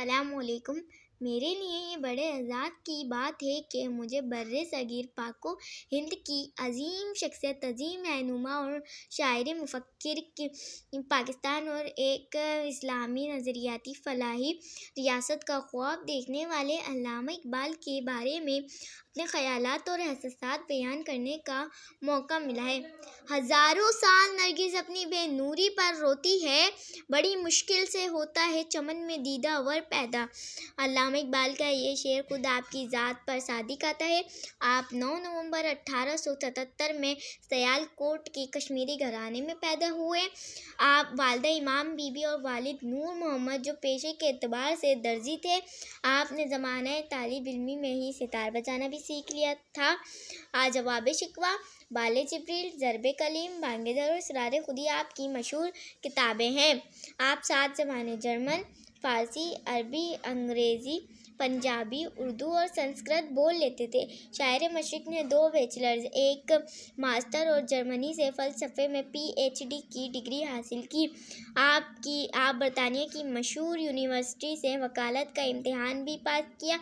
السلام علیکم۔ میرے لیے یہ بڑے اعزاز کی بات ہے کہ مجھے برِ صغیر پاک و ہند کی عظیم شخصیت، عظیم رہنما اور شاعر مفکر پاکستان اور ایک اسلامی نظریاتی فلاحی ریاست کا خواب دیکھنے والے علامہ اقبال کے بارے میں اپنے خیالات اور احساسات بیان کرنے کا موقع ملا ہے۔ ہزاروں سال نرگس اپنی بے نوری پر روتی ہے، بڑی مشکل سے ہوتا ہے چمن میں دیدہ ور پیدا۔ علامہ اقبال کا یہ شعر خود آپ کی ذات پر صادق آتا ہے۔ آپ 9 نومبر 1877 میں سیال کوٹ کے کشمیری گھرانے میں پیدا ہوئے۔ آپ والدہ امام بی بی اور والد نور محمد جو پیشے کے اعتبار سے درزی تھے۔ آپ نے زمانہ طالب علمی میں ہی ستار بجانا بھی سیکھ لیا تھا۔ جواب شکوہ، بال جبریل، ضرب کلیم، بانگ در اور اسرار خودی آپ کی مشہور کتابیں ہیں۔ آپ 7 زبانیں جرمن، فارسی، عربی، انگریزی، پنجابی، اردو اور سنسکرت بول لیتے تھے۔ شاعر مشرق نے 2 بیچلرز، 1 ماسٹر اور جرمنی سے فلسفے میں پی ایچ ڈی کی ڈگری حاصل کی۔ آپ برطانیہ کی مشہور یونیورسٹی سے وکالت کا امتحان بھی پاس کیا۔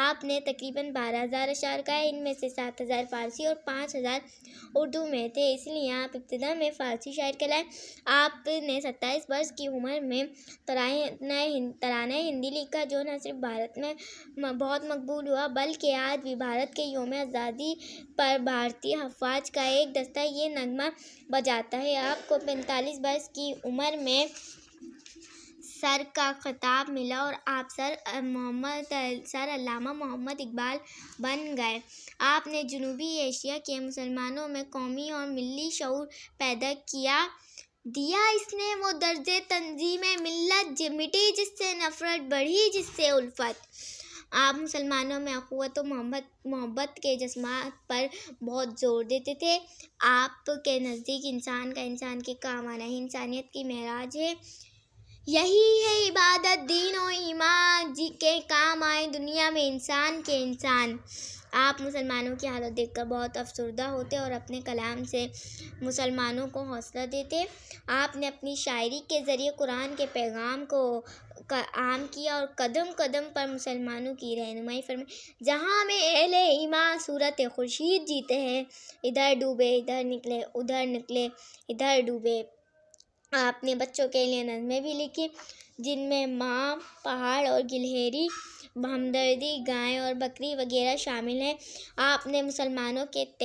آپ نے تقریباً 12,000 اشعار گائے، ان میں سے 7,000 فارسی اور 5,000 اردو میں تھے، اس لیے آپ ابتدا میں فارسی شاعر کہلائے۔ آپ نے 27 برس کی عمر میں ترانہ ہندی لکھا جو نہ صرف بھارت میں بہت مقبول ہوا بلکہ آج بھی بھارت کے یوم آزادی پر بھارتی افواج کا ایک دستہ یہ نغمہ بجاتا ہے۔ آپ کو 45 برس کی عمر میں سر کا خطاب ملا اور آپ سر علامہ محمد اقبال بن گئے۔ آپ نے جنوبی ایشیا کے مسلمانوں میں قومی اور ملی شعور پیدا دیا۔ اس نے وہ درج تنظیم ملت مٹی جس سے نفرت بڑھی جس سے الفت۔ آپ مسلمانوں میں اخوت و محبت کے جذبات پر بہت زور دیتے تھے۔ آپ کے نزدیک انسان کا انسان کے کام آنا ہی انسانیت کی معراج ہے۔ یہی ہے عبادت، دین و ایمان کے کام آئے دنیا میں انسان کے انسان۔ آپ مسلمانوں کی حالت دیکھ کر بہت افسردہ ہوتے اور اپنے کلام سے مسلمانوں کو حوصلہ دیتے۔ آپ نے اپنی شاعری کے ذریعے قرآن کے پیغام کو عام کیا اور قدم قدم پر مسلمانوں کی رہنمائی فرمائی۔ جہاں میں اہل ایمان صورت خورشید جیتے ہیں، ادھر ڈوبے ادھر نکلے، ادھر نکلے ادھر ڈوبے۔ آپ نے بچوں کے لیے نظمیں بھی لکھی جن میں ماں، پہاڑ اور گلہری، ہمدردی، گائے اور بکری وغیرہ شامل ہیں۔ آپ نے مسلمانوں کے